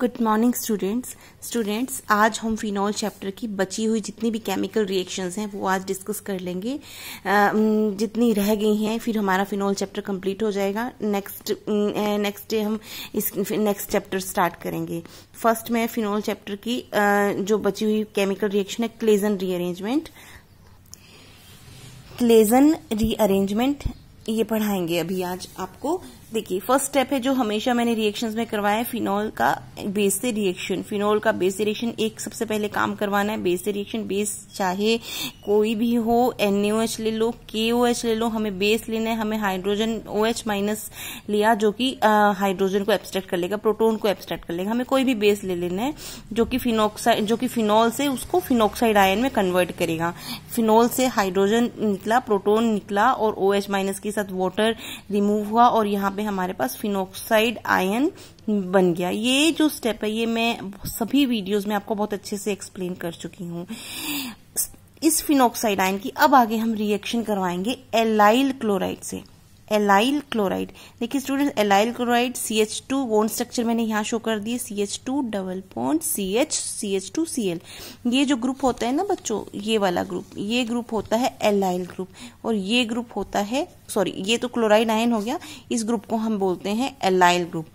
Good morning students आज हम phenol chapter की बची हुई जितनी भी केमिकल रिएक्शंस हैं वो आज डिस्कस कर लेंगे। जितनी रह गई हैं फिर हमारा फिनॉल चैप्टर कंप्लीट हो जाएगा। नेक्स्ट डे हम इस नेक्स्ट चैप्टर स्टार्ट करेंगे। फर्स्ट में फिनॉल चैप्टर की जो बची हुई केमिकल रिएक्शन है क्लेजन रीअरेंजमेंट ये पढ़ाएंगे अभी आज आपको। देखिए फर्स्ट स्टेप है जो हमेशा मैंने रिएक्शंस में करवाया है, फिनॉल का बेस से रिएक्शन। फिनॉल का बेस से रिएक्शन एक सबसे पहले काम करवाना है। बेस से रिएक्शन, बेस चाहे कोई भी हो, NaOH ले लो, KOH ले लो, हमें बेस लेना है। हमें हाइड्रोजन OH माइनस लिया जो कि हाइड्रोजन को एब्स्ट्रैक्ट कर लेगा, प्रोटोन को एब्स्ट्रैक्ट कर लेगा। हमें कोई भी बेस ले लेना है जो कि फिनॉल से उसको फिनॉक्साइड आयन में कन्वर्ट करेगा। फिनॉल से हाइड्रोजन निकला, प्रोटोन निकला और OH माइनस के साथ वाटर रिमूव हुआ और यहाँ पे हमारे पास फिनॉक्साइड आयन बन गया। ये जो स्टेप है ये मैं सभी वीडियोस में आपको बहुत अच्छे से एक्सप्लेन कर चुकी हूँ। इस फिनॉक्साइड आयन की अब आगे हम रिएक्शन करवाएंगे एलाइल क्लोराइड से। एलाइल क्लोराइड देखिए student, allyl chloride CH2 bond structure मैंने यहाँ शो कर दिए, CH2 डबल बॉन्ड CH2Cl। ये जो ग्रुप होता है ना बच्चों, ये वाला ग्रुप, ये ग्रुप होता है एलाइल ग्रुप और ये ग्रुप होता है, सॉरी ये तो क्लोराइड आयन हो गया, इस ग्रुप को हम बोलते हैं एलाइल ग्रुप।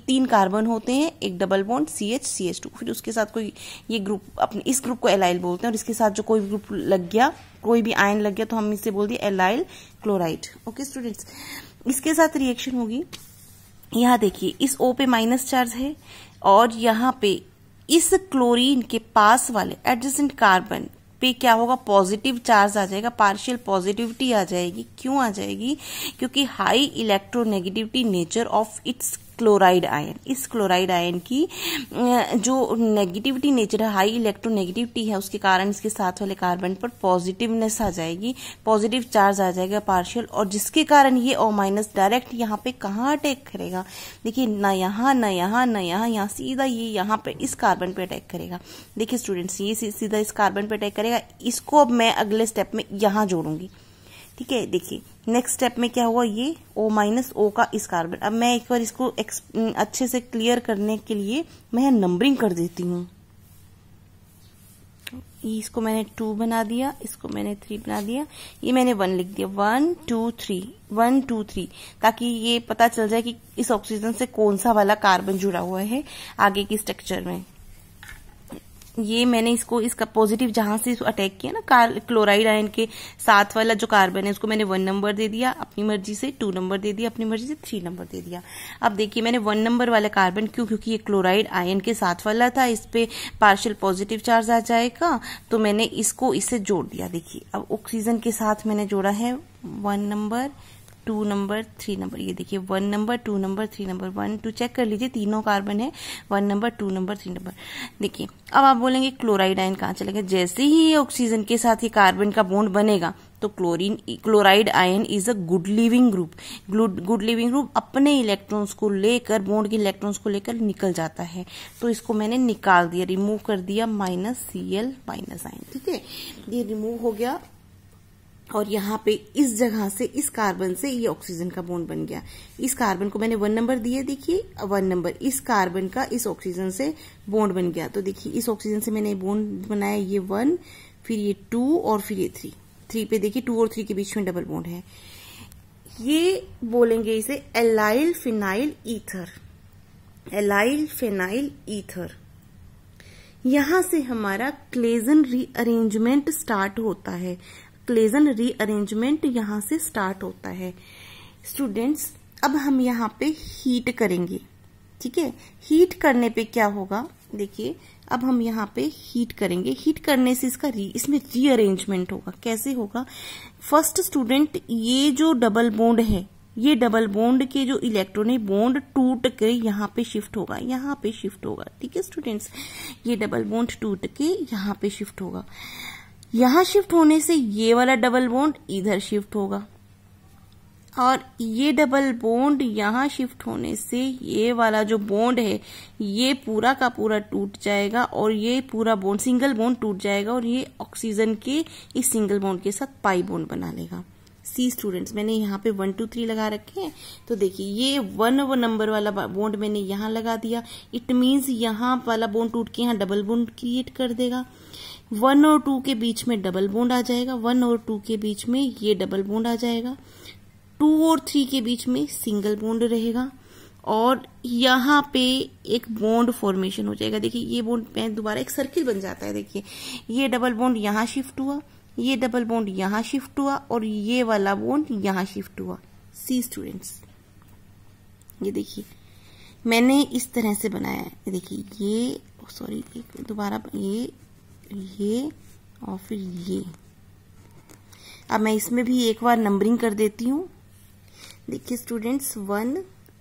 तीन कार्बन होते हैं, एक डबल बॉन्ड CH2, फिर उसके साथ कोई ये ग्रुप, अपने इस ग्रुप को एलाइल बोलते हैं और इसके साथ जो कोई ग्रुप लग गया, कोई भी आयन लग गया तो हम इसे बोल दिए एलाइल क्लोराइड। ओके स्टूडेंट्स, इसके साथ रिएक्शन होगी। यहाँ देखिए इस O पे माइनस चार्ज है और यहाँ पे इस क्लोरीन के पास वाले एडजेसेंट कार्बन पे क्या होगा, पॉजिटिव चार्ज आ जाएगा, पार्शियल पॉजिटिविटी आ जाएगी। क्यों आ जाएगी? क्योंकि high electronegativity nature of its chloride ion. इस क्लोराइड आयन की जो नेगेटिविटी नेचर है, हाई इलेक्ट्रोनेगेटिविटी है, उसके कारण इसके साथ वाले कार्बन पर पॉजिटिवनेस आ जाएगी, पॉजिटिव चार्ज आ जाएगा पार्शियल, और जिसके कारण ये O माइनस डायरेक्ट यहाँ पे कहाँ अटैक करेगा, देखिए ना यहाँ ना यहाँ ना यहाँ, यहाँ सीधा ये यहाँ पे इस कार्बन पे अटैक करेगा। देखिए स्टूडेंट्स ये सीधा इस कार्बन पे अटैक करेगा। इसको अब मैं अगले स्टेप में यहाँ जोड़ूंगी, ठीक है। देखिए नेक्स्ट स्टेप में क्या हुआ, ये O माइनस O का इस कार्बन। अब मैं एक बार इसको अच्छे से क्लियर करने के लिए मैं नंबरिंग कर देती हूँ। इसको मैंने 2 बना दिया, इसको मैंने 3 बना दिया, ये मैंने 1 लिख दिया, 1 2 3 1 2 3, ताकि ये पता चल जाए कि इस ऑक्सीजन से कौन सा वाला कार्बन जुड़ा हुआ है आगे की स्ट्रक्चर में। ये मैंने इसको इसका पॉजिटिव जहां से अटैक किया ना क्लोराइड आयन के साथ वाला जो कार्बन है उसको मैंने 1 नंबर दे दिया अपनी मर्जी से, 2 नंबर दे दिया अपनी मर्जी से, 3 नंबर दे दिया। अब देखिए मैंने 1 नंबर वाला कार्बन, क्योंकि ये क्लोराइड आयन के साथ वाला था, इस पे पार्शियल पॉजिटिव चार्ज आ जाएगा तो मैंने इसको इससे जोड़ दिया। देखिए अब ऑक्सीजन के साथ मैंने जोड़ा है 1 नंबर 2 नंबर 3 नंबर। ये देखिए 1 नंबर 2 नंबर 3 नंबर, 1 2 चेक कर लीजिए, तीनों कार्बन है, 1 नंबर 2 नंबर 3 नंबर। देखिए अब आप बोलेंगे क्लोराइड आयन कहाँ चला गया? जैसे ही ये ऑक्सीजन के साथ ही कार्बन का बॉन्ड बनेगा तो chloride ion is a good leaving group. Good leaving group अपने इलेक्ट्रॉन्स को लेकर, बॉन्ड के इलेक्ट्रॉन्स को लेकर निकल जाता है, तो इसको मैंने निकाल दिया, रिमूव कर दिया, -Cl माइनस आयन। ठीक है, ये रिमूव हो गया और यहाँ पे इस जगह से इस कार्बन से ये ऑक्सीजन का बॉन्ड बन गया। इस कार्बन को मैंने 1 नंबर दिए, देखिए 1 नंबर, इस कार्बन का इस ऑक्सीजन से बॉन्ड बन गया। तो देखिए इस ऑक्सीजन से मैंने बॉन्ड बनाया, ये 1, फिर ये 2 और फिर ये 3 पे देखिए 2 और 3 के बीच में डबल बॉन्ड है। ये बोलेंगे इसे allyl phenyl ether. Allyl phenyl ether, यहां से हमारा क्लेजन रीअरेंजमेंट स्टार्ट होता है। क्लेजन रीअरेंजमेंट यहां से स्टार्ट होता है स्टूडेंट्स। अब हम यहाँ पे हीट करेंगे, ठीक है। हीट करने पे क्या होगा, देखिए अब हम यहाँ पे हीट करेंगे। हीट करने से इसमें रीअरेंजमेंट होगा। कैसे होगा? फर्स्ट स्टूडेंट, ये जो डबल बॉन्ड है, ये डबल बॉन्ड के जो इलेक्ट्रॉन है बॉन्ड टूट के यहाँ पे शिफ्ट होगा, यहाँ पे शिफ्ट होगा, ठीक है स्टूडेंट्स। ये डबल बॉन्ड टूट के यहाँ पे शिफ्ट होगा। यहां शिफ्ट होने से ये वाला डबल बॉन्ड इधर शिफ्ट होगा और ये डबल बॉन्ड यहां शिफ्ट होने से ये वाला जो बॉन्ड है ये पूरा का पूरा टूट जाएगा और ये पूरा बॉन्ड, सिंगल बॉन्ड टूट जाएगा और ये ऑक्सीजन के इस सिंगल बॉन्ड के साथ पाई बॉन्ड बना लेगा। सी स्टूडेंट्स, मैंने यहाँ पे 1 2 3 लगा रखे हैं। तो देखिए ये 1 नंबर वाला बॉन्ड मैंने यहाँ लगा दिया। इट मीन्स यहाँ वाला बॉन्ड टूट के यहाँ डबल बॉन्ड क्रिएट कर देगा। 1 और 2 के बीच में डबल बॉन्ड आ जाएगा, 1 और 2 के बीच में ये डबल बॉन्ड आ जाएगा, 2 और 3 के बीच में सिंगल बॉन्ड रहेगा और यहाँ पे एक बॉन्ड फॉर्मेशन हो जाएगा। देखिए ये बॉन्ड दोबारा एक सर्किल बन जाता है। देखिए ये डबल बॉन्ड यहाँ शिफ्ट हुआ, ये डबल बॉन्ड यहाँ शिफ्ट हुआ और ये वाला बॉन्ड यहाँ शिफ्ट हुआ। सी स्टूडेंट्स, ये देखिए मैंने इस तरह से बनाया है। देखिए ये सॉरी दोबारा ये और फिर ये। अब मैं इसमें भी एक बार नंबरिंग कर देती हूँ। देखिए स्टूडेंट्स 1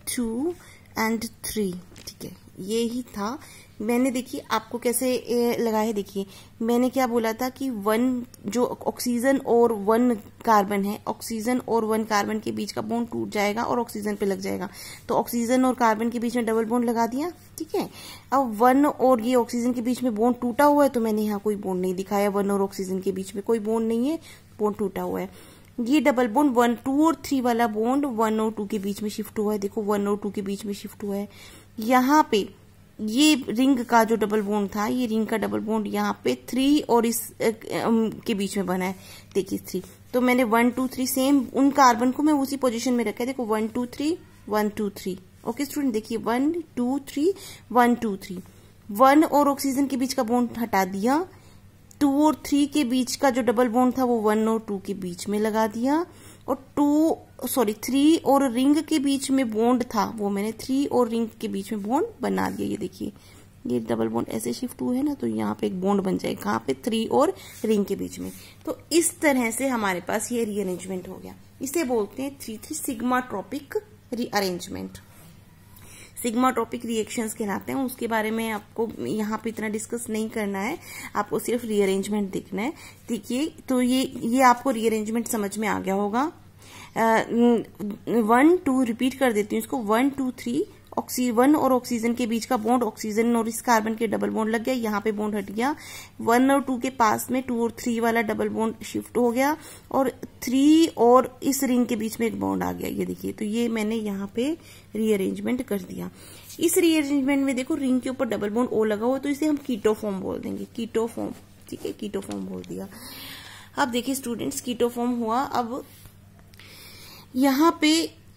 2 and 3, ठीक है, ये ही था। मैंने देखिए आपको कैसे लगाया। देखिए मैंने क्या बोला था कि 1 जो ऑक्सीजन और 1 कार्बन है, ऑक्सीजन और 1 कार्बन के बीच का बॉन्ड टूट जाएगा और ऑक्सीजन पे लग जाएगा। तो ऑक्सीजन और कार्बन के बीच में डबल बॉन्ड लगा दिया, ठीक है। अब 1 और ये ऑक्सीजन के बीच में बॉन्ड टूटा हुआ है तो मैंने यहाँ कोई बॉन्ड नहीं दिखाया। 1 और ऑक्सीजन के बीच में कोई बॉन्ड नहीं है, बॉन्ड टूटा हुआ है। ये डबल बॉन्ड 1 2 और 3 वाला बॉन्ड 1 और 2 के बीच में शिफ्ट हुआ है। देखो 1 और 2 के बीच में शिफ्ट हुआ है। यहाँ पे ये रिंग का जो डबल बॉन्ड था, ये रिंग का डबल बॉन्ड यहाँ पे 3 और इस के बीच में बना है। देखिए 3, तो मैंने 1 2 3 सेम उन कार्बन को मैं उसी पोजीशन में रखा है। देखो 1 2 3 1 2 3। ओके स्टूडेंट, देखिए 1 2 3 1 2 3। 1 और ऑक्सीजन के बीच का बॉन्ड हटा दिया, 2 और 3 के बीच का जो डबल बॉन्ड था वो 1 और 2 के बीच में लगा दिया और 3 और रिंग के बीच में बॉन्ड था वो मैंने 3 और रिंग के बीच में बॉन्ड बना दिया। ये देखिए ये डबल बॉन्ड ऐसे शिफ्ट हुए है ना, तो यहाँ पे एक बॉन्ड बन जाएगा कहाँ पे 3 और रिंग के बीच में। तो इस तरह से हमारे पास ये रीअरेंजमेंट हो गया। इसे बोलते हैं 3 सिग्माट्रोपिक रीअरेंजमेंट। सिग्माट्रोपिक रिएक्शंस कहलाते हैं। उसके बारे में आपको यहाँ पे इतना डिस्कस नहीं करना है, आपको सिर्फ रीअरेंजमेंट देखना है। देखिए तो ये आपको रीअरेंजमेंट समझ में आ गया होगा। 1 2 रिपीट कर देती हूँ इसको। 1 2 3 1 और ऑक्सीजन के बीच का बॉन्ड, ऑक्सीजन और इस कार्बन के डबल बॉन्ड लग गया, यहाँ पे बॉन्ड हट गया। 1 और 2 के पास में 2 और 3 वाला डबल बॉन्ड शिफ्ट हो गया और 3 और इस रिंग के बीच में एक बॉन्ड आ गया। ये देखिए, तो ये मैंने यहाँ पे रीअरेंजमेंट कर दिया। इस रीअरेंजमेंट में देखो रिंग के ऊपर डबल बॉन्ड ओ लगा हुआ, तो इसे हम कीटोफॉर्म बोल देंगे। कीटोफॉर्म, ठीक है, कीटोफॉर्म बोल दिया। अब देखिए स्टूडेंट्स, कीटोफॉर्म हुआ। अब यहाँ पे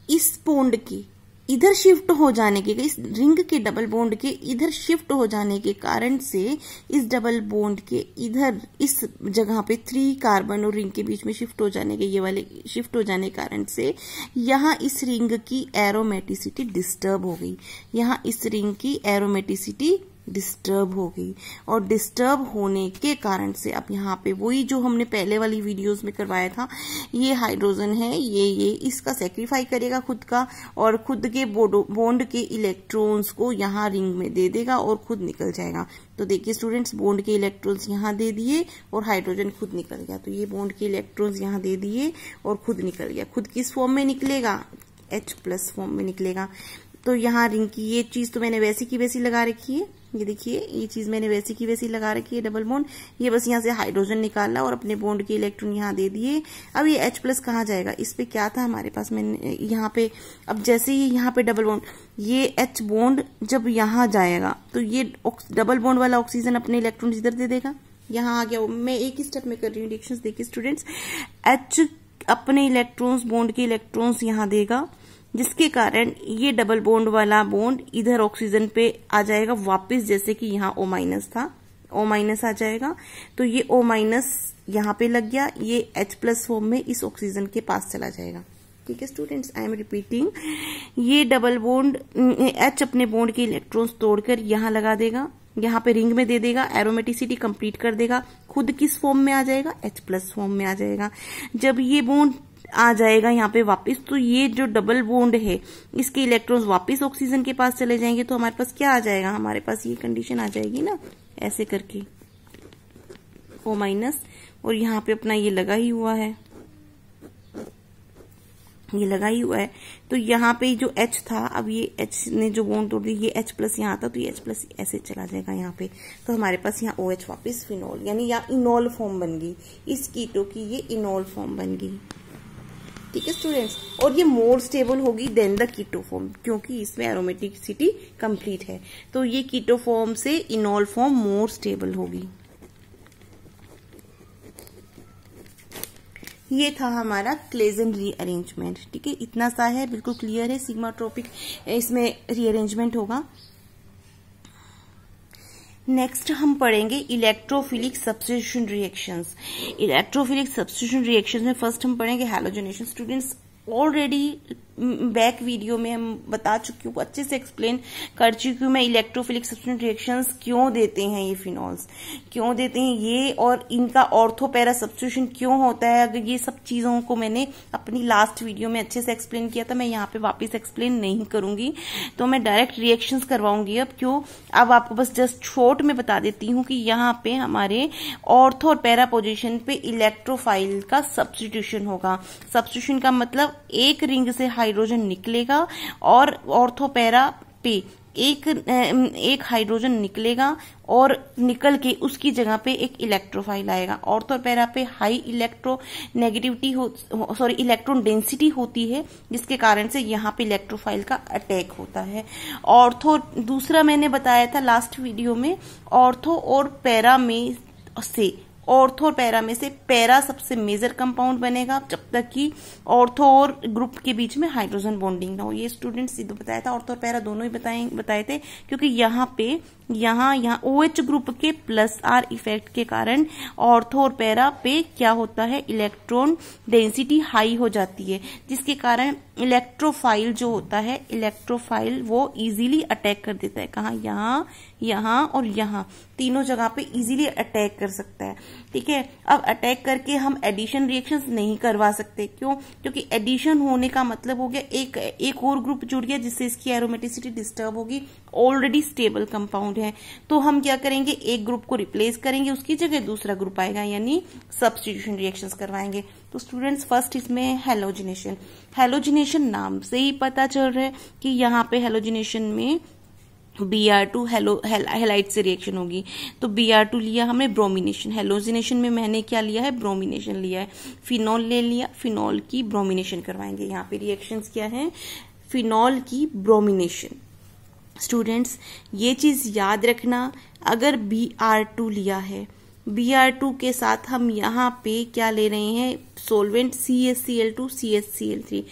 इस बॉन्ड की इधर शिफ्ट हो जाने के, इस रिंग के डबल बॉन्ड के इधर शिफ्ट हो जाने के कारण से इस डबल बॉन्ड के इधर इस जगह पे 3 कार्बन और रिंग के बीच में शिफ्ट हो जाने के, ये वाले शिफ्ट हो जाने के कारण से यहाँ इस रिंग की एरोमेटिसिटी डिस्टर्ब हो गई। यहाँ इस रिंग की एरोमेटिसिटी डिस्टर्ब हो गई और डिस्टर्ब होने के कारण से अब यहाँ पे वही जो हमने पहले वाली वीडियोस में करवाया था, ये हाइड्रोजन है, ये इसका सेक्रीफाई करेगा खुद का और खुद के बॉन्ड के इलेक्ट्रॉन्स को यहाँ रिंग में दे देगा और खुद निकल जाएगा। तो देखिए स्टूडेंट्स, बॉन्ड के इलेक्ट्रॉन्स यहाँ दे दिए और हाइड्रोजन खुद निकल गया। तो ये बॉन्ड के इलेक्ट्रॉन्स यहाँ दे दिए और खुद निकल गया। खुद किस फॉर्म में निकलेगा? H+ फॉर्म में निकलेगा। तो यहाँ रिंग की ये चीज तो मैंने वैसी की वैसी लगा रखी है। ये देखिए, ये चीज मैंने वैसी की वैसी लगा रखी है, डबल बॉन्ड। ये बस यहाँ से हाइड्रोजन निकाला और अपने बॉन्ड के इलेक्ट्रॉन यहाँ दे दिए। अब ये H+ कहाँ जाएगा? इस पे क्या था हमारे पास, मैंने यहाँ पे, अब जैसे ही यहाँ पे डबल बॉन्ड, ये H बॉन्ड जब यहाँ जाएगा तो ये डबल बॉन्ड वाला ऑक्सीजन अपने इलेक्ट्रॉन इधर दे देगा। यहाँ आ गया। मैं एक ही स्टेप में कर रही हूँ रिएक्शंस। देखिए स्टूडेंट्स, H अपने इलेक्ट्रॉन्स, बॉन्ड के इलेक्ट्रॉन्स यहाँ देगा, जिसके कारण ये डबल बॉन्ड वाला बॉन्ड इधर ऑक्सीजन पे आ जाएगा वापस, जैसे कि यहाँ O- था, O- आ जाएगा। तो ये O- यहाँ पे लग गया, ये H+ फॉर्म में इस ऑक्सीजन के पास चला जाएगा। ठीक है स्टूडेंट्स, आई एम रिपीटिंग, ये डबल बॉन्ड H अपने बॉन्ड के इलेक्ट्रॉन्स तोड़कर यहाँ लगा देगा, यहाँ पे रिंग में दे देगा, एरोमेटिसिटी कंप्लीट कर देगा, खुद किस फॉर्म में आ जाएगा? H+ फॉर्म में आ जाएगा। जब ये बॉन्ड आ जाएगा यहाँ पे वापस, तो ये जो डबल बॉन्ड है इसके इलेक्ट्रॉन्स वापस ऑक्सीजन के पास चले जाएंगे। तो हमारे पास क्या आ जाएगा? हमारे पास ये कंडीशन आ जाएगी ना, ऐसे करके O- और यहाँ पे अपना ये लगा ही हुआ है, ये लगा ही हुआ है। तो यहाँ पे जो H था, अब ये H ने जो बॉन्ड तोड़ दी, ये H+ यहाँ था, तो ये H+ ऐसे चला जाएगा यहाँ पे। तो हमारे पास यहाँ OH वापस फिनॉल, यानी यहाँ इनॉल फॉर्म बन गई। इस कीटो की ये इनॉल फॉर्म बन गई। ठीक है स्टूडेंट्स। और ये मोर स्टेबल होगी देन द कीटो फॉर्म, क्योंकि इसमें एरोमेटिसिटी कंप्लीट है, तो ये कीटो फॉर्म से इनॉल फॉर्म मोर स्टेबल होगी। ये था हमारा क्लेजन रीअरेंजमेंट, ठीक है, इतना सा है, बिल्कुल क्लियर है। सिग्माट्रोपिक इसमें रीअरेंजमेंट होगा। नेक्स्ट हम पढ़ेंगे electrophilic substitution reactions. Electrophilic substitution reactions में फर्स्ट हम पढ़ेंगे halogenation. Students already back video में हम बता चुकी हूँ, अच्छे से एक्सप्लेन कर चुकी हूँ मैं इलेक्ट्रोफिलिक सब्स्टिट्यूशन रिएक्शंस क्यों देते हैं ये फिनॉल्स, क्यों देते हैं ये, और इनका ऑर्थो पैरा सब्स्टिट्यूशन क्यों होता है। अगर ये सब चीजों को मैंने अपनी लास्ट वीडियो में अच्छे से एक्सप्लेन किया था, मैं यहाँ पे वापस एक्सप्लेन नहीं करूंगी, तो मैं डायरेक्ट रिएक्शंस करवाऊंगी। अब आपको बस जस्ट शॉर्ट में बता देती हूँ कि यहाँ पे हमारे ऑर्थो और पैरा पोजिशन पे इलेक्ट्रोफाइल का सब्स्टिट्यूशन होगा। सब्स्टिट्यूशन का मतलब एक रिंग से हाइड्रोजन निकलेगा और ऑर्थो पैरा पे एक हाइड्रोजन निकलेगा और निकल के उसकी जगह पे एक इलेक्ट्रोफाइल आएगा। ऑर्थो पैरा पे हाई इलेक्ट्रॉन डेंसिटी होती है, जिसके कारण से यहाँ पे इलेक्ट्रोफाइल का अटैक होता है। ऑर्थो दूसरा मैंने बताया था लास्ट वीडियो में, ऑर्थो और पैरा में से ऑर्थो और पैरा में से पैरा सबसे मेजर कंपाउंड बनेगा, जब तक कि ऑर्थो और ग्रुप के बीच में हाइड्रोजन बॉन्डिंग ना हो। ये स्टूडेंट्स सीधे बताया था, ऑर्थो और पैरा दोनों ही बताए थे, क्योंकि यहाँ पे यहाँ OH ग्रुप के प्लस आर इफेक्ट के कारण ऑर्थो और पैरा पे क्या होता है, इलेक्ट्रॉन डेंसिटी हाई हो जाती है, जिसके कारण इलेक्ट्रोफाइल जो होता है, इलेक्ट्रोफाइल वो इजीली अटैक कर देता है। कहाँ, यहाँ और यहाँ तीनों जगह पे इजीली अटैक कर सकता है, ठीक है। अब अटैक करके हम एडिशन रिएक्शंस नहीं करवा सकते, क्यों? क्योंकि एडिशन होने का मतलब हो गया एक और ग्रुप जुड़ गया, जिससे इसकी एरोमेटिसिटी डिस्टर्ब होगी। ऑलरेडी स्टेबल कंपाउंड है, तो हम क्या करेंगे, एक ग्रुप को रिप्लेस करेंगे, उसकी जगह दूसरा ग्रुप आएगा, यानी सब्स्टिट्यूशन रिएक्शंस करवाएंगे। तो स्टूडेंट्स फर्स्ट इसमें हैलोजिनेशन। हैलोजिनेशन नाम से ही पता चल रहा है कि यहाँ पे हैलोजिनेशन में Br2 हैलाइड से रिएक्शन होगी, तो Br2 लिया हमने ब्रोमिनेशन। हैलोजिनेशन में मैंने क्या लिया है, ब्रोमिनेशन लिया है। फिनॉल ले लिया, फिनॉल की ब्रोमिनेशन करवाएंगे। यहाँ पे रिएक्शंस क्या है, फिनॉल की ब्रोमिनेशन। स्टूडेंट्स ये चीज याद रखना, अगर Br2 लिया है, Br2 के साथ हम यहाँ पे क्या ले रहे हैं, सोलवेंट CHCl2 CHCl3,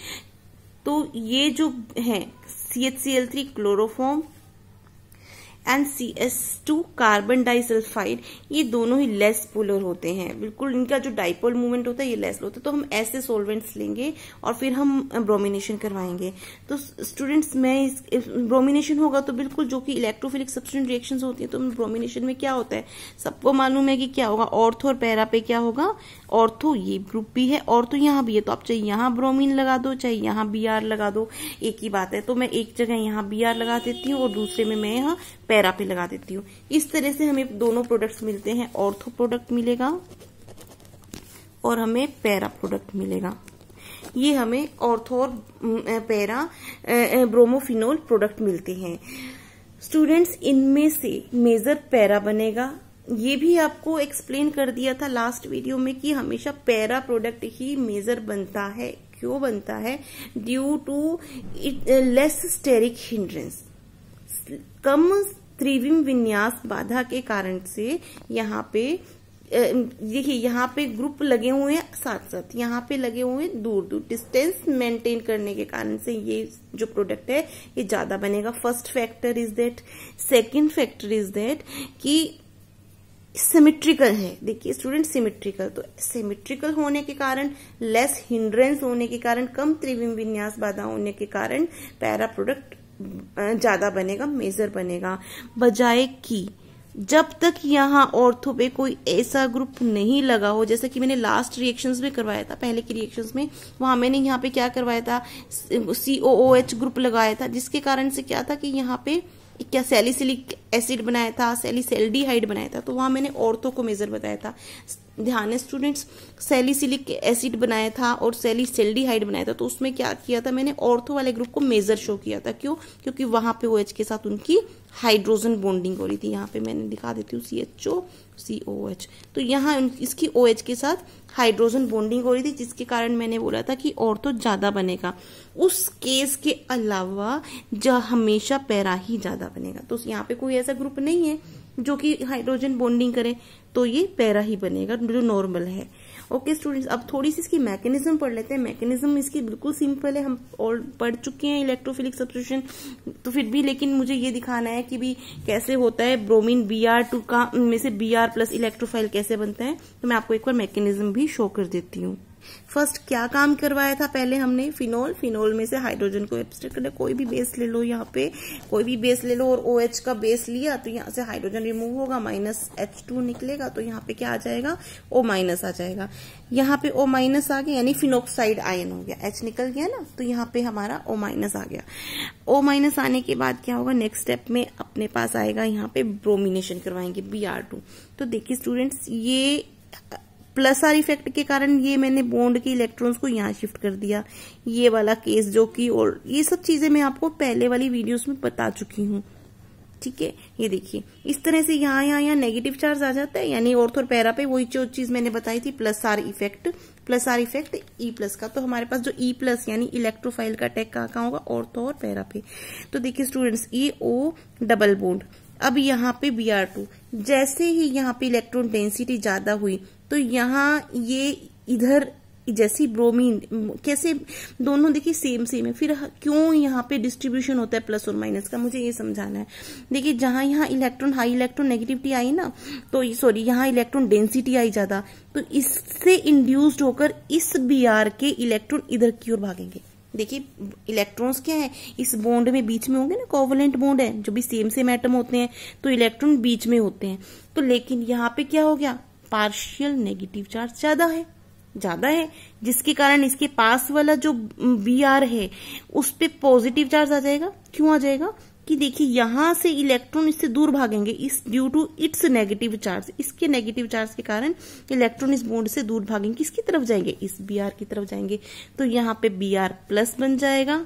तो ये जो है CHCl3 chloroform and CH2 carbon disulphide, ये दोनों ही लेस पोलर होते हैं, बिल्कुल इनका जो डाइपोल मूवमेंट होता है ये लेस होता है। तो हम ऐसे सॉल्वेंट्स लेंगे और फिर हम ब्रोमिनेशन करवाएंगे। तो स्टूडेंट्स मैं ब्रोमिनेशन होगा तो बिल्कुल जो कि इलेक्ट्रोफिलिक सब्स्टिट्यूशन रिएक्शंस होती है, तो ब्रोमिनेशन में क्या होता है, सबको मालूम है कि क्या होगा, ऑर्थो और पैरा पे क्या होगा, ऑर्थो ये ग्रुप भी है, ऑर्थो यहाँ भी है, तो आप चाहे यहाँ ब्रोमीन लगा दो चाहे यहाँ Br लगा दो, एक ही बात है। तो मैं एक जगह यहाँ Br लगा देती हूँ और दूसरे में मैं यहाँ पैरा पे लगा देती हूँ। इस तरह से हमें दोनों प्रोडक्ट्स मिलते हैं, ऑर्थो प्रोडक्ट मिलेगा और हमें पैरा प्रोडक्ट मिलेगा। ये हमें ऑर्थो और पैरा ब्रोमोफिनोल प्रोडक्ट मिलते हैं। स्टूडेंट्स इनमें से मेजर पैरा बनेगा, ये भी आपको एक्सप्लेन कर दिया था लास्ट वीडियो में कि हमेशा पैरा प्रोडक्ट ही मेजर बनता है। क्यों बनता है, due to less steric hindrance, कम त्रिविम विन्यास बाधा के कारण से यहाँ पे देखिए यहाँ पे ग्रुप लगे हुए हैं साथ साथ, यहाँ पे लगे हुए हैं दूर दूर, डिस्टेंस मेंटेन करने के कारण से ये जो प्रोडक्ट है ये ज्यादा बनेगा। First factor is that. Second factor is that कि सिमेट्रिकल है। देखिए स्टूडेंट सिमेट्रिकल, तो सिमेट्रिकल होने के कारण, लेस हिंड्रेंस होने के कारण, कम त्रिविम विन्यास बाधा होने के कारण पैरा प्रोडक्ट ज्यादा बनेगा, मेजर बनेगा। बजाय कि जब तक यहाँ ऑर्थो पे कोई ऐसा ग्रुप नहीं लगा हो, जैसे कि मैंने लास्ट रिएक्शंस में करवाया था, पहले की रिएक्शंस में, वहां मैंने यहाँ पे क्या करवाया था, COOH ग्रुप लगाया था, जिसके कारण से क्या था कि यहाँ पे क्या सैलिसिलिक एसिड बनाया था, सैलिसिल्डिहाइड बनाया था, तो वहां मैंने ऑर्थो को मेजर बताया था। ध्यान है स्टूडेंट्स, सैलिसिलिक एसिड बनाया था और सैलिसिल्डिहाइड बनाया था, तो उसमें क्या किया था मैंने, ऑर्थो वाले ग्रुप को मेजर शो किया था। क्यों? क्योंकि वहां पे OH के साथ उनकी हाइड्रोजन बॉन्डिंग हो रही थी। यहाँ पे मैंने दिखा देती हूँ CHO COH, तो यहाँ इसकी OH के साथ हाइड्रोजन बॉन्डिंग हो रही थी, जिसके कारण मैंने बोला था कि ऑर्थो ज्यादा बनेगा। उस केस के अलावा हमेशा पैरा ही ज्यादा बनेगा। तो यहाँ पे कोई ऐसा ग्रुप नहीं है जो कि हाइड्रोजन बॉन्डिंग करे, तो ये पैरा ही बनेगा जो नॉर्मल है। ओके स्टूडेंट्स, अब थोड़ी सी इसकी मैकेनिज्म पढ़ लेते हैं। मैकेनिज्म इसकी बिल्कुल सिंपल है, हम और पढ़ चुके हैं इलेक्ट्रोफिलिक सब्स्टिट्यूशन, तो फिर भी लेकिन मुझे ये दिखाना है कि भी कैसे होता है ब्रोमीन Br2 का में से Br प्लस इलेक्ट्रोफाइल कैसे बनता है। तो मैं आपको एक बार मैकेनिज्म भी शो कर देती हूँ। फर्स्ट क्या काम करवाया था, पहले हमने फिनोल में से हाइड्रोजन को एब्स्ट्रैक्ट कर, कोई भी बेस ले लो, यहाँ पे कोई भी बेस ले लो और OH का बेस लिया तो यहाँ से हाइड्रोजन रिमूव होगा, -H2 निकलेगा, तो यहाँ पे क्या आ जाएगा, O- आ जाएगा। यहाँ पे O- आ गया यानी फिनोक्साइड आयन हो गया, H निकल गया ना, तो यहाँ पे हमारा O- आ गया। O- आने के बाद क्या होगा, नेक्स्ट स्टेप में अपने पास आएगा, यहाँ पे ब्रोमिनेशन करवाएंगे Br2। तो देखिए स्टूडेंट्स, ये प्लस आर इफेक्ट के कारण ये मैंने बॉन्ड के इलेक्ट्रॉन्स को यहाँ शिफ्ट कर दिया, ये वाला केस जो कि, और ये सब चीजें मैं आपको पहले वाली वीडियोस में बता चुकी हूँ। ठीक है, ये देखिए इस तरह से यहाँ नेगेटिव चार्ज आ जाता है, यानी ऑर्थो और पैरा पे वही जो चीज मैंने बताई थी, प्लस आर इफेक्ट E+ का। तो हमारे पास जो E+ यानी इलेक्ट्रोफाइल का अटैक कहाँ होगा, ऑर्थो और पैरा पे। तो देखिए स्टूडेंट्स, ये O डबल बॉन्ड, अब यहाँ पे Br2, जैसे ही यहाँ पे इलेक्ट्रॉन डेंसिटी ज्यादा हुई तो यहाँ ये इधर जैसी ब्रोमीन, कैसे दोनों देखिए सेम है, फिर क्यों यहाँ पे डिस्ट्रीब्यूशन होता है प्लस और माइनस का, मुझे ये समझाना है। देखिए जहां यहाँ इलेक्ट्रॉन हाई इलेक्ट्रॉन नेगेटिविटी आई ना, तो सॉरी यहाँ इलेक्ट्रॉन डेंसिटी आई ज्यादा, तो इससे इंड्यूस्ड होकर इस Br के इलेक्ट्रॉन इधर की ओर भागेंगे। देखिए इलेक्ट्रॉन्स क्या है, इस बॉन्ड में बीच में होंगे ना, कोवलेंट बॉन्ड है, जो भी सेम एटम होते हैं तो इलेक्ट्रॉन बीच में होते हैं। तो लेकिन यहाँ पे क्या हो गया, पार्शियल नेगेटिव चार्ज ज्यादा है, जिसके कारण इसके पास वाला जो Br है उस पे पॉजिटिव चार्ज आ जाएगा। क्यों आ जाएगा कि देखिए यहां से इलेक्ट्रॉन इससे दूर भागेंगे, इस due to its negative charge, इसके नेगेटिव चार्ज के कारण इलेक्ट्रॉन इस बॉन्ड से दूर भागेंगे, किसकी तरफ जाएंगे, इस Br की तरफ जाएंगे। तो यहाँ पे Br+ बन जाएगा,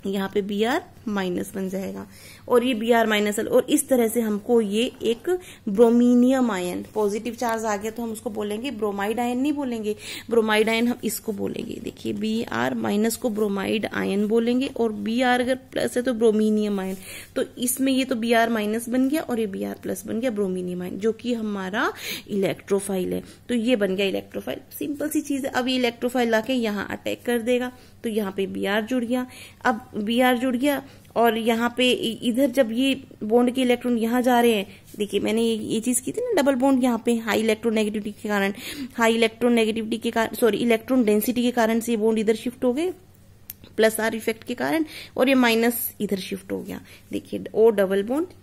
यहाँ पे Br- बन जाएगा, और ये Br- और इस तरह से हमको ये एक ब्रोमीनियम आयन, पॉजिटिव चार्ज आ गया तो हम उसको बोलेंगे ब्रोमाइड आयन, नहीं बोलेंगे ब्रोमाइड आयन, हम इसको बोलेंगे। देखिए Br- को ब्रोमाइड आयन बोलेंगे, और Br अगर प्लस है तो ब्रोमीनियम आयन। तो इसमें ये तो Br- बन गया और ये Br+ बन गया ब्रोमीनियम आयन, जो कि हमारा इलेक्ट्रोफाइल है। तो ये बन गया इलेक्ट्रोफाइल, सिंपल सी चीज है। अब ये इलेक्ट्रोफाइल लाके यहाँ अटैक कर देगा, तो यहाँ पे Br जुड़ गया। अब Br जुड़ गया और यहाँ पे इधर जब ये बॉन्ड के इलेक्ट्रॉन यहाँ जा रहे हैं, देखिए मैंने ये चीज की थी ना, डबल बॉन्ड यहाँ पे हाई इलेक्ट्रॉन नेगेटिविटी के कारण सॉरी इलेक्ट्रॉन डेंसिटी के कारण से ये बॉन्ड इधर शिफ्ट हो गए, प्लस आर इफेक्ट के कारण, और ये माइनस इधर शिफ्ट हो गया। देखिए O डबल बॉन्ड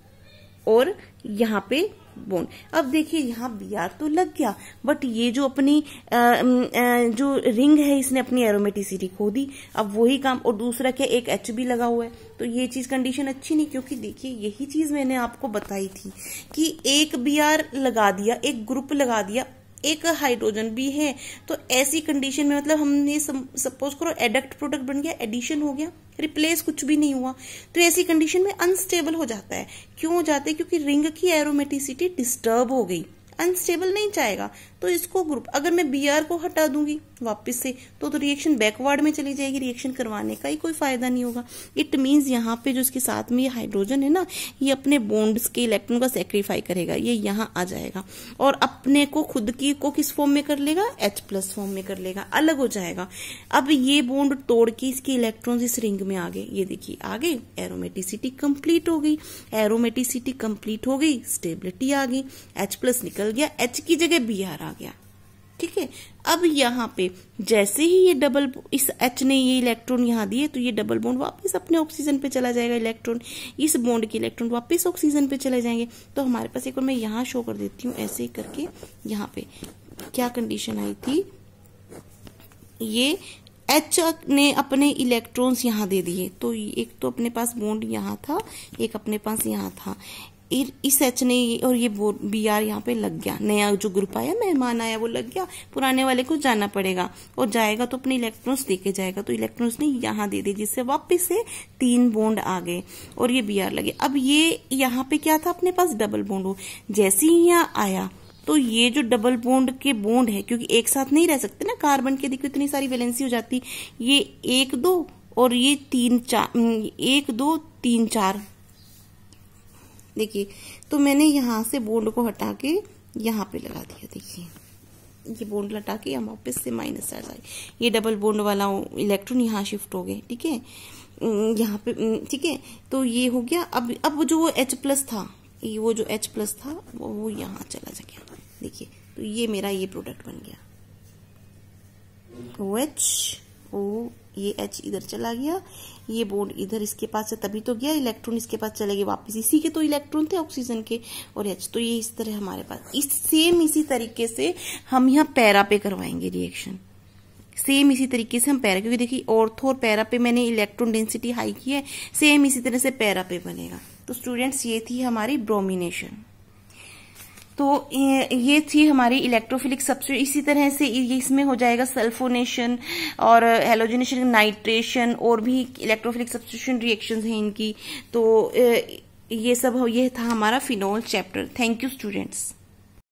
और यहाँ पे बॉन्ड। अब देखिए यहाँ Br तो लग गया, बट ये जो अपनी जो रिंग है इसने अपनी एरोमेटिसिटी खो दी। अब वही काम, और दूसरा क्या, एक H भी लगा हुआ है, तो ये चीज कंडीशन अच्छी नहीं, क्योंकि देखिए यही चीज मैंने आपको बताई थी कि एक Br लगा दिया, एक ग्रुप लगा दिया, एक हाइड्रोजन भी है, तो ऐसी कंडीशन में मतलब हमने सपोज करो एडक्ट प्रोडक्ट बन गया, एडिशन हो गया, रिप्लेस कुछ भी नहीं हुआ, तो ऐसी कंडीशन में अनस्टेबल हो जाता है। क्यों हो जाता है, क्योंकि रिंग की एरोमेटिसिटी डिस्टर्ब हो गई, अनस्टेबल नहीं चाहेगा। तो इसको ग्रुप, अगर मैं Br को हटा दूंगी वापस से तो रिएक्शन बैकवर्ड में चली जाएगी, रिएक्शन करवाने का ही कोई फायदा नहीं होगा। इट मींस यहाँ पे जो इसके साथ में ये हाइड्रोजन है ना, ये अपने बॉन्ड्स के इलेक्ट्रॉन का सेक्रीफाई करेगा, ये यहाँ आ जाएगा और अपने को खुद की को किस फॉर्म में कर लेगा, H+ फॉर्म में कर लेगा, अलग हो जाएगा। अब ये बॉन्ड तोड़ के इसके इलेक्ट्रॉन इस रिंग में आ गए, ये देखिए आ गए, एरोमेटिसिटी कंप्लीट हो गई, एरोमेटिसिटी कंप्लीट हो गई, स्टेबिलिटी आ गई, H+ निकल गया, H की जगह Br आ गया। ठीक है, अब यहाँ पे जैसे ही ये डबल, इस H ने ये इलेक्ट्रॉन यहाँ दिए, तो ये डबल बॉन्ड वापस अपने ऑक्सीजन पे चला जाएगा, इलेक्ट्रॉन इस बॉन्ड के इलेक्ट्रॉन वापस ऑक्सीजन पे चले जाएंगे। तो हमारे पास एक और मैं यहाँ शो कर देती हूँ, ऐसे ही करके यहाँ पे क्या कंडीशन आई थी, ये H ने अपने इलेक्ट्रॉन्स यहाँ दे दिए, तो एक तो अपने पास बॉन्ड यहाँ था, एक अपने पास यहाँ था, इस H ने और ये Br यहाँ पे लग गया, नया जो ग्रुप आया, मेहमान आया, वो लग गया, पुराने वाले को जाना पड़ेगा और जाएगा तो अपने इलेक्ट्रॉन्स देके जाएगा, तो इलेक्ट्रॉन्स ने यहाँ दे दिए जिससे वापस से 3 बॉन्ड आ गए और ये Br लगे। अब ये यहाँ पे क्या था, अपने पास डबल बॉन्ड हो, जैसे ही यहाँ आया तो ये जो डबल बॉन्ड के बॉन्ड है, क्योंकि एक साथ नहीं रह सकते ना कार्बन के, देखो इतनी सारी वैलेंसी हो जाती, ये 1 2 और ये 3 4, 1 2 3 4, देखिए तो मैंने यहाँ से बॉन्ड को हटा के यहाँ पे लगा दिया, देखिए ये बॉन्ड हटा के यहाँ वापस से माइनस चार्ज आई, ये डबल बॉन्ड वाला इलेक्ट्रॉन यहाँ शिफ्ट हो गए, ठीक है, यहाँ पे, ठीक है, तो ये हो गया। अब जो वो H+ था, वो जो H+ था वो यहाँ चला गया, देखिए तो ये मेरा ये प्रोडक्ट बन गया OH, O, ये H इधर चला गया, ये बॉन्ड इधर इसके पास है तभी तो गया, इलेक्ट्रॉन इसके पास चले गए वापस, इसी के तो इलेक्ट्रॉन थे ऑक्सीजन के, और H, तो ये इस तरह हमारे पास इसी तरीके से हम यहाँ पैरा पे करवाएंगे रिएक्शन, सेम इसी तरीके से हम पैरा, क्योंकि देखिए ऑर्थो और पैरा पे मैंने इलेक्ट्रॉन डेंसिटी हाई की है, सेम इसी तरह से पैरा पे बनेगा। तो स्टूडेंट्स ये थी हमारी ब्रोमिनेशन, तो ये थी हमारी इलेक्ट्रोफिलिक सब्स्टिट्यूशन। इसी तरह से इसमें हो जाएगा सल्फोनेशन और हेलोजिनेशन, नाइट्रेशन, और भी इलेक्ट्रोफिलिक सब्स्टिट्यूशन रिएक्शंस हैं इनकी। तो ये सब ये था हमारा phenol chapter. Thank you students.